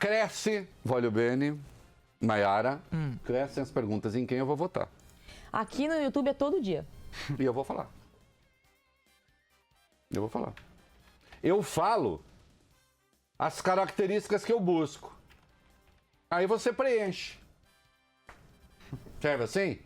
Cresce, voglio bene, Maiara, crescem as perguntas em quem eu vou votar. Aqui no YouTube é todo dia. E eu vou falar. Eu vou falar. Eu falo as características que eu busco. Aí você preenche. Serve assim?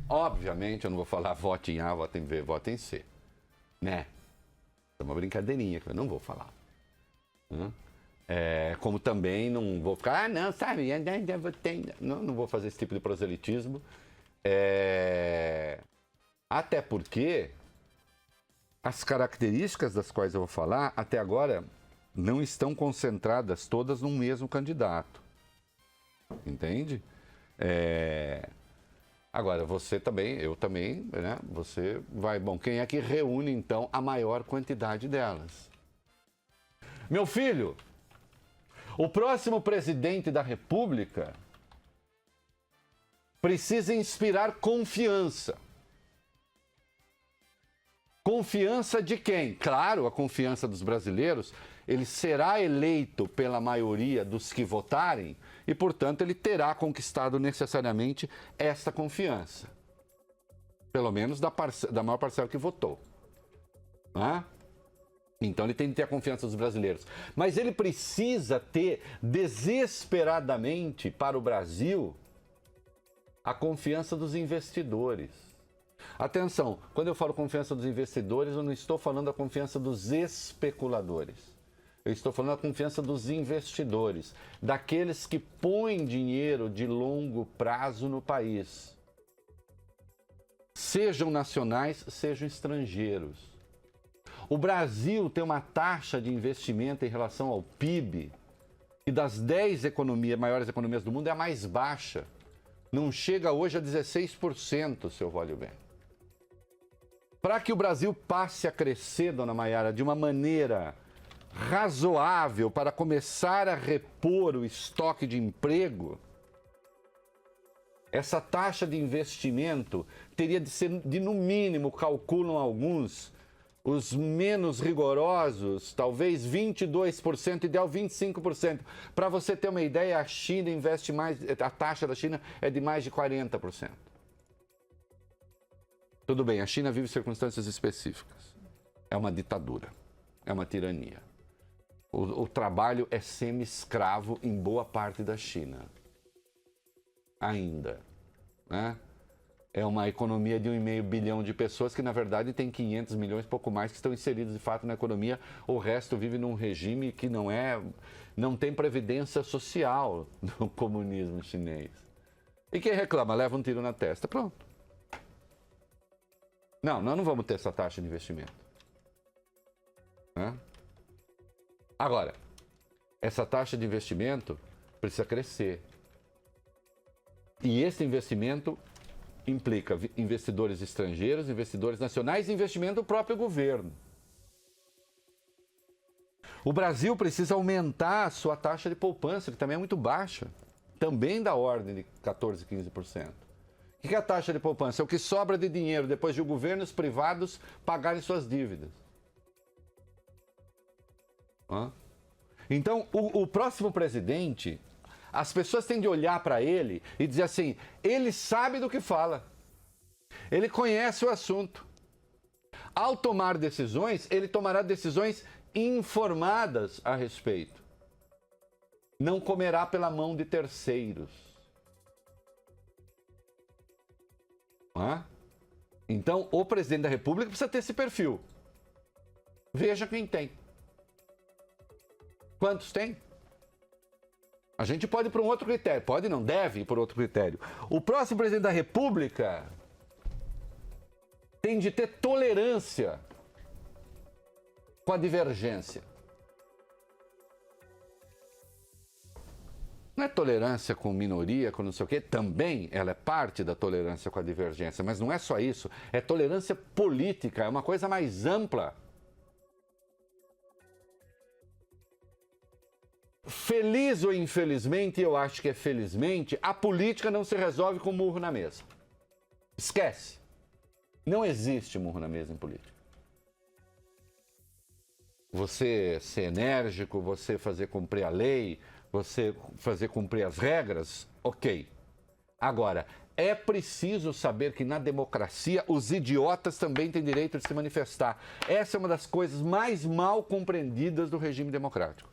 Obviamente eu não vou falar vote em A, vote em B, vote em C. Né? É uma brincadeirinha que eu não vou falar. Como também não vou ficar, não, sabe? Não vou fazer esse tipo de proselitismo. Até porque as características das quais eu vou falar, até agora, não estão concentradas todas num mesmo candidato. Entende? Agora, você também, eu também, né? Você vai... Bom, quem é que reúne, então, a maior quantidade delas? Meu filho, o próximo presidente da República precisa inspirar confiança. Confiança de quem? Claro, a confiança dos brasileiros. Ele será eleito pela maioria dos que votarem e, portanto, ele terá conquistado necessariamente essa confiança. Pelo menos da maior parcela que votou. Então ele tem que ter a confiança dos brasileiros. Mas ele precisa ter desesperadamente para o Brasil a confiança dos investidores. Atenção, quando eu falo confiança dos investidores, eu não estou falando da confiança dos especuladores. Eu estou falando da confiança dos investidores, daqueles que põem dinheiro de longo prazo no país. Sejam nacionais, sejam estrangeiros. O Brasil tem uma taxa de investimento em relação ao PIB, que das 10 maiores economias do mundo é a mais baixa. Não chega hoje a 16%, seu voglio bene. Para que o Brasil passe a crescer, dona Maiara, de uma maneira razoável para começar a repor o estoque de emprego, essa taxa de investimento teria de ser de, no mínimo, calculam alguns, os menos rigorosos, talvez 22%, ideal 25%. Para você ter uma ideia, a China investe mais, a taxa da China é de mais de 40%. Tudo bem, a China vive circunstâncias específicas. É uma ditadura, é uma tirania. O trabalho é semi-escravo em boa parte da China. Ainda, né? É uma economia de 1,5 bilhão de pessoas que, na verdade, tem 500 milhões, pouco mais, que estão inseridos, de fato, na economia. O resto vive num regime que não tem previdência social do comunismo chinês. E quem reclama, leva um tiro na testa. Pronto. Não, nós não vamos ter essa taxa de investimento. Agora, essa taxa de investimento precisa crescer. E esse investimento implica investidores estrangeiros, investidores nacionais e investimento do próprio governo. O Brasil precisa aumentar a sua taxa de poupança, que também é muito baixa. Também da ordem de 14%, 15%. O que é a taxa de poupança? É o que sobra de dinheiro depois de o governo e os privados pagarem suas dívidas. Então, o próximo presidente, as pessoas têm de olhar para ele e dizer assim, ele sabe do que fala. Ele conhece o assunto. Ao tomar decisões, ele tomará decisões informadas a respeito. Não comerá pela mão de terceiros. Então, o presidente da República precisa ter esse perfil. Veja quem tem. Quantos tem? A gente pode ir para um outro critério. Pode não, deve ir para outro critério. O próximo presidente da República tem de ter tolerância com a divergência. Não é tolerância com minoria, com não sei o quê, também ela é parte da tolerância com a divergência, mas não é só isso, é tolerância política, é uma coisa mais ampla. Feliz ou infelizmente, eu acho que é felizmente, a política não se resolve com murro na mesa. Esquece. Não existe murro na mesa em política. Você ser enérgico, você fazer cumprir a lei, você fazer cumprir as regras, ok. Agora, é preciso saber que na democracia os idiotas também têm direito de se manifestar. Essa é uma das coisas mais mal compreendidas do regime democrático.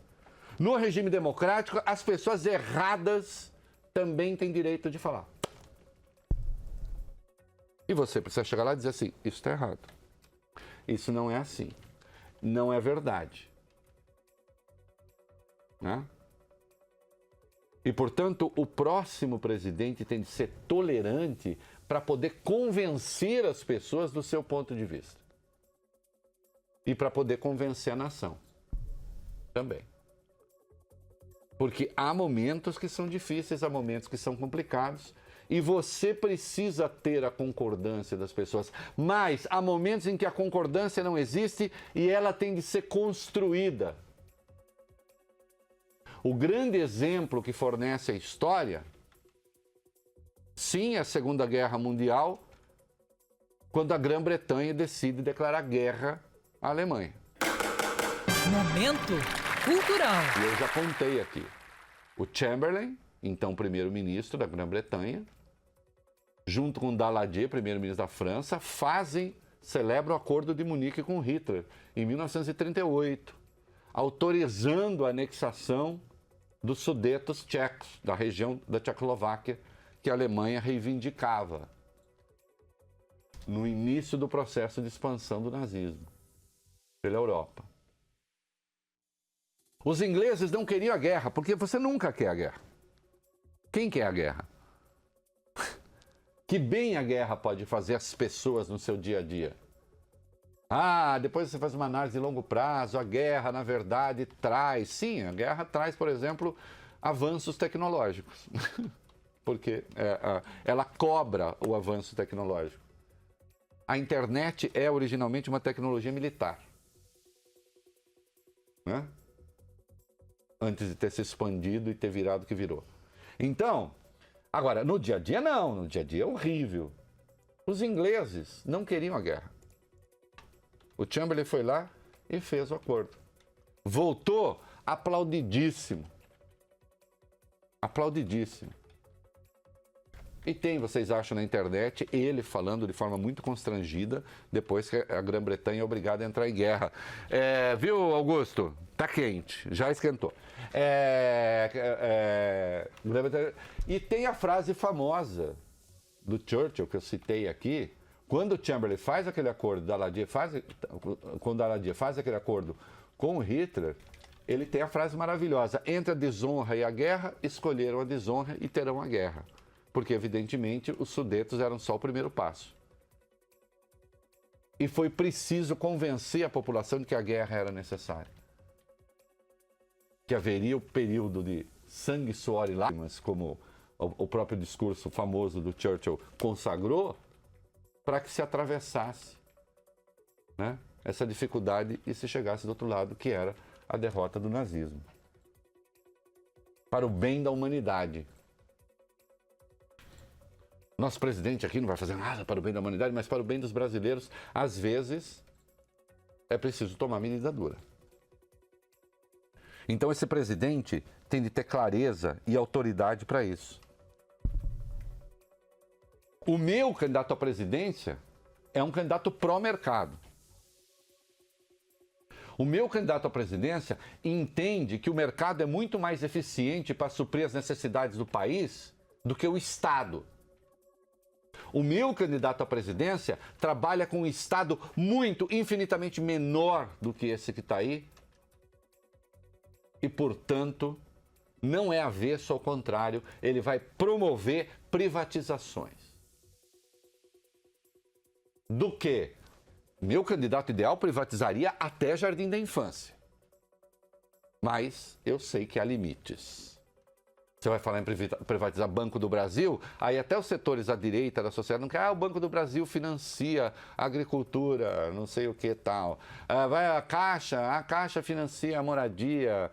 No regime democrático, as pessoas erradas também têm direito de falar. E você precisa chegar lá e dizer assim, isso está errado. Isso não é assim. Não é verdade. Né? E, portanto, o próximo presidente tem de ser tolerante para poder convencer as pessoas do seu ponto de vista. E para poder convencer a nação também. Porque há momentos que são difíceis, há momentos que são complicados, e você precisa ter a concordância das pessoas. Mas há momentos em que a concordância não existe e ela tem de ser construída. O grande exemplo que fornece a história, sim, é a Segunda Guerra Mundial, quando a Grã-Bretanha decide declarar guerra à Alemanha. Momento cultural. E eu já contei aqui. O Chamberlain, então primeiro-ministro da Grã-Bretanha, junto com Daladier, primeiro-ministro da França, celebram o Acordo de Munique com Hitler, em 1938, autorizando a anexação dos Sudetos tchecos, da região da Tchecoslováquia, que a Alemanha reivindicava no início do processo de expansão do nazismo pela Europa. Os ingleses não queriam a guerra, porque você nunca quer a guerra. Quem quer a guerra? Que bem a guerra pode fazer às pessoas no seu dia a dia? Ah, depois você faz uma análise de longo prazo, a guerra, na verdade, traz... Sim, a guerra traz, por exemplo, avanços tecnológicos. Porque ela cobra o avanço tecnológico. A internet é originalmente uma tecnologia militar. Né? Antes de ter se expandido e ter virado o que virou. Então, agora, no dia a dia não, no dia a dia é horrível. Os ingleses não queriam a guerra. O Chamberlain foi lá e fez o acordo. Voltou aplaudidíssimo. Aplaudidíssimo. E tem, vocês acham na internet, ele falando de forma muito constrangida, depois que a Grã-Bretanha é obrigada a entrar em guerra. Viu, Augusto? Tá quente, já esquentou. E tem a frase famosa do Churchill, que eu citei aqui, quando o Chamberlain faz aquele acordo, quando Daladier faz aquele acordo com o Hitler, ele tem a frase maravilhosa, entre a desonra e a guerra, escolheram a desonra e terão a guerra. Porque, evidentemente, os Sudetos eram só o primeiro passo. E foi preciso convencer a população de que a guerra era necessária. Que haveria o período de sangue, suor e lágrimas, como o próprio discurso famoso do Churchill consagrou, para que se atravessasse, né, essa dificuldade e se chegasse do outro lado, que era a derrota do nazismo. Para o bem da humanidade. Nosso presidente aqui não vai fazer nada para o bem da humanidade, mas para o bem dos brasileiros, às vezes, é preciso tomar medida dura. Então esse presidente tem de ter clareza e autoridade para isso. O meu candidato à presidência é um candidato pró-mercado. O meu candidato à presidência entende que o mercado é muito mais eficiente para suprir as necessidades do país do que o Estado. O meu candidato à presidência trabalha com um Estado muito, infinitamente menor do que esse que está aí. E, portanto, não é avesso, ao contrário, ele vai promover privatizações. Do que meu candidato ideal privatizaria até Jardim da Infância. Mas eu sei que há limites. Você vai falar em privatizar Banco do Brasil, aí até os setores à direita da sociedade não querem. O Banco do Brasil financia a agricultura, não sei o que tal. Vai a Caixa financia a moradia.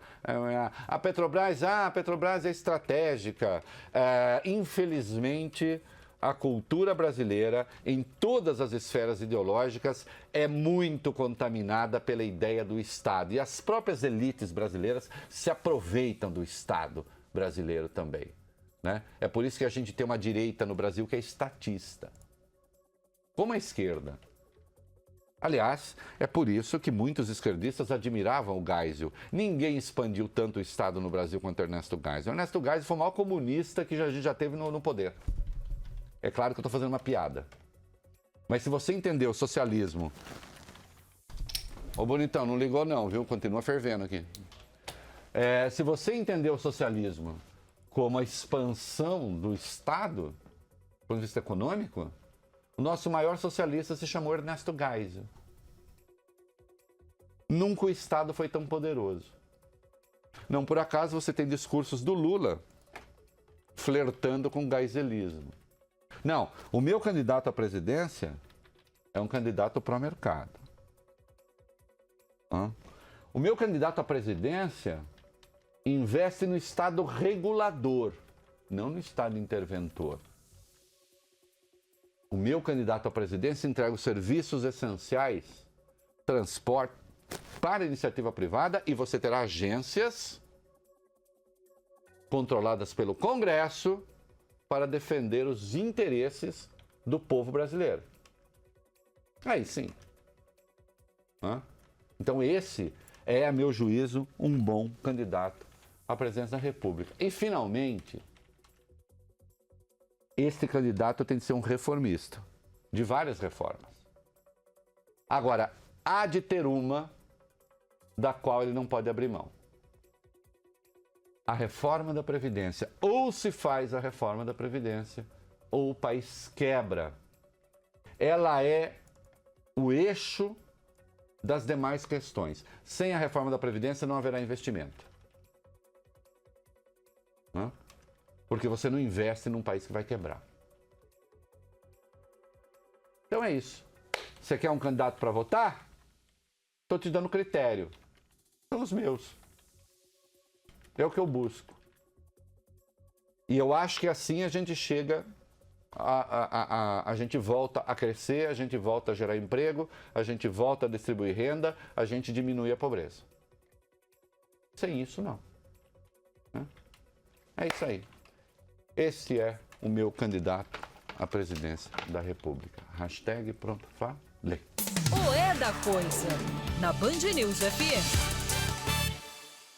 A Petrobras é estratégica. Infelizmente, a cultura brasileira, em todas as esferas ideológicas, é muito contaminada pela ideia do Estado. E as próprias elites brasileiras se aproveitam do Estado brasileiro também, né? É por isso que a gente tem uma direita no Brasil que é estatista, como a esquerda. Aliás, é por isso que muitos esquerdistas admiravam o Geisel. Ninguém expandiu tanto o Estado no Brasil quanto Ernesto Geisel. Ernesto Geisel foi o maior comunista que a gente já teve no poder. É claro que eu estou fazendo uma piada. Mas se você entender o socialismo... Ô, bonitão, não ligou não, viu? Continua fervendo aqui. Se você entender o socialismo como a expansão do Estado, do ponto de vista econômico, o nosso maior socialista se chamou Ernesto Geisel. Nunca o Estado foi tão poderoso. Não por acaso você tem discursos do Lula flertando com o geiselismo. Não, o meu candidato à presidência é um candidato pró-mercado. O meu candidato à presidência investe no Estado regulador, não no Estado interventor. O meu candidato à presidência entrega os serviços essenciais, transporte, para a iniciativa privada, e você terá agências controladas pelo Congresso para defender os interesses do povo brasileiro. Aí sim. Então esse é, a meu juízo, um bom candidato à presidência da República. E, finalmente, este candidato tem de ser um reformista, de várias reformas. Agora, há de ter uma da qual ele não pode abrir mão. A reforma da Previdência. Ou se faz a reforma da Previdência, ou o país quebra. Ela é o eixo das demais questões. Sem a reforma da Previdência não haverá investimento. Porque você não investe num país que vai quebrar. Então é isso. Você quer um candidato para votar? Estou te dando critério. São os meus. É o que eu busco. E eu acho que assim a gente chega, a gente volta a crescer, a gente volta a gerar emprego, a gente volta a distribuir renda, a gente diminui a pobreza. Sem isso, não. É isso aí. Esse é o meu candidato à presidência da República. Hashtag pronto, falei. O É da Coisa, na Band News FM.